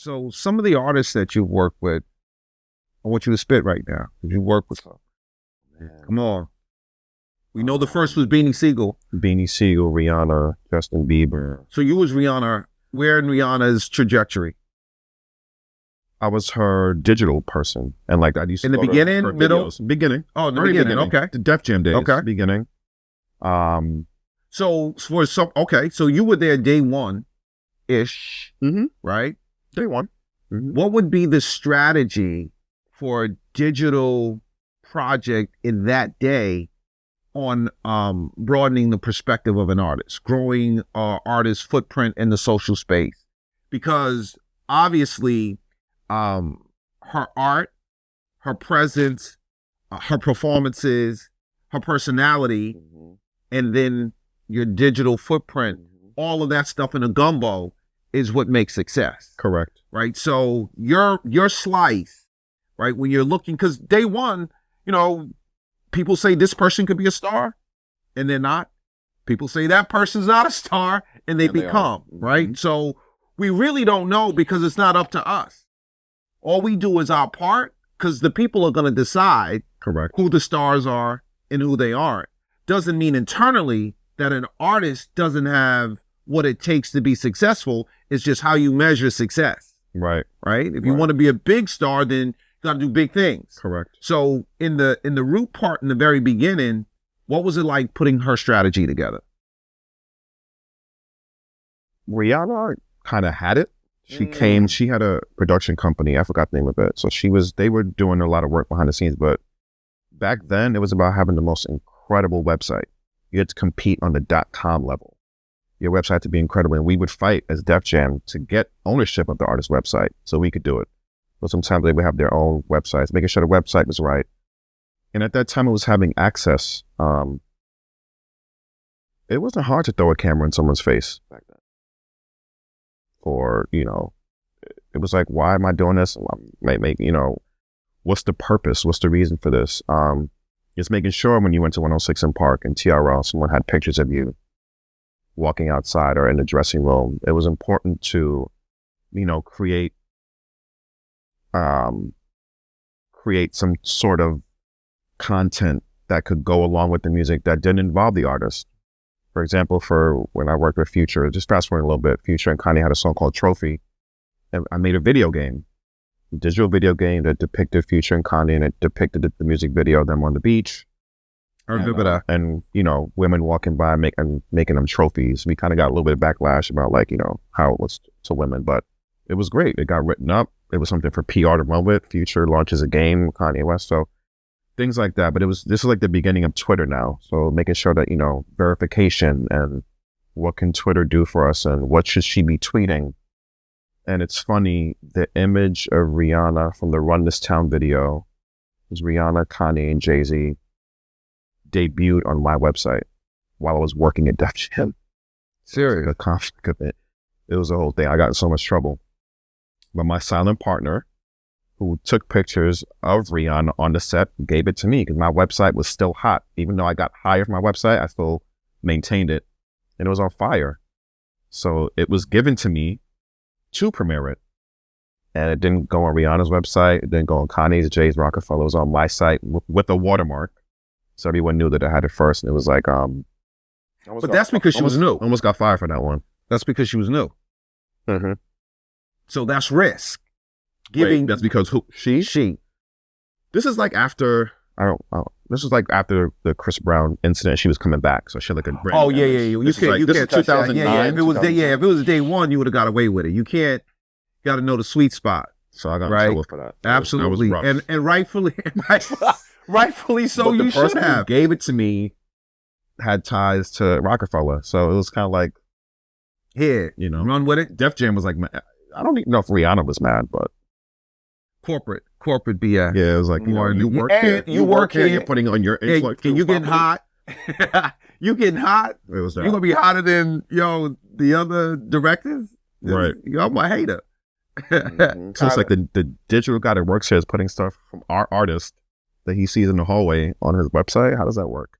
So some of the artists that you've worked with, I want you to spit right now. Did you work with them? Come on. We know the first was Beanie Siegel. Beanie Siegel, Rihanna, Justin Bieber. So you was Rihanna. Where in Rihanna's trajectory? I was her digital person. And like I used to in the go to beginning, her middle? videos. Beginning. Oh, in the Very beginning. Okay. The Def Jam days. Okay. Beginning. So for some, okay. So you were there day one-ish, right? Day one. What would be the strategy for a digital project in that day on broadening the perspective of an artist, growing artist's footprint in the social space? Because obviously her art, her presence, her performances, her personality, and then your digital footprint, all of that stuff in a gumbo is what makes success. Correct. Right? So your slice, right, when you're looking, because day one, you know, people say this person could be a star, and they're not. People say that person's not a star, and they become, right? So we really don't know because it's not up to us. All we do is our part, because the people are going to decide who the stars are and who they aren't. Doesn't mean internally that an artist doesn't have what it takes to be successful. It's just how you measure success. Right. Right? If you want to be a big star, then you got to do big things. Correct. So in the root part in the very beginning, what was it like putting her strategy together? Rihanna kind of had it. She came, she had a production company. I forgot the name of it. So they were doing a lot of work behind the scenes, but back then it was about having the most incredible website. You had to compete on the .com level. Your website had to be incredible. And we would fight as Def Jam to get ownership of the artist's website so we could do it. So sometimes they would have their own websites, making sure the website was right. And at that time it was having access. It wasn't hard to throw a camera in someone's face back then. Or, you know, it was like, why am I doing this? You know, what's the purpose? What's the reason for this? Just making sure when you went to 106 in Park and TRL, someone had pictures of you walking outside or in the dressing room. It was important to, you know, create some sort of content that could go along with the music that didn't involve the artist. For example, for when I worked with Future, just fast forward a little bit, Future and Kanye had a song called Trophy. And I made a video game, a digital video game that depicted Future and Kanye, and it depicted the music video of them on the beach. I remember that. And, you know, women walking by making them trophies. We kind of got a little bit of backlash about, like, you know, how it was to women, but it was great. It got written up. It was something for PR to run with. Future launches a game, Kanye West. So things like that. But this is like the beginning of Twitter now. So making sure that, you know, verification and what can Twitter do for us and what should she be tweeting. And it's funny, the image of Rihanna from the Run This Town video was Rihanna, Kanye, and Jay-Z debuted on my website while I was working at Def Jam. Serious? The conflict of it. It was a whole thing. I got in so much trouble. But my silent partner, who took pictures of Rihanna on the set, gave it to me because my website was still hot. Even though I got hired from my website, I still maintained it. And it was on fire. So it was given to me to premiere it. And it didn't go on Rihanna's website. It didn't go on Kanye's, Jay's, Rockefeller. It was on my site with a watermark. So everyone knew that I had it first. And it was like, but that's because she was new. Almost got fired for that one. That's because she was new. Mm-hmm. So that's risk. Wait, that's because who? She? She. This is like after, this was like after the Chris Brown incident. She was coming back. So she had like a brand. Oh, yeah. You can't. This is 2009. Yeah. If it was day one, you would have got away with it. You can't, got to know the sweet spot. So I got in trouble for that. Absolutely. That was rough. And rightfully so, but you should person have. Who gave it to me had ties to Rockefeller. So it was kind of like, here, you know, run with it. Def Jam was like, I don't even know if Rihanna was mad, but corporate BS. Yeah, it was like, you work here. You work here. You're putting on your influence. Can you getting hot? You getting hot? It was that. You gonna be hotter than the other directors? Right. I'm a hater. So it's like the digital guy that works here is putting stuff from our artist that he sees in the hallway on his website. How does that work?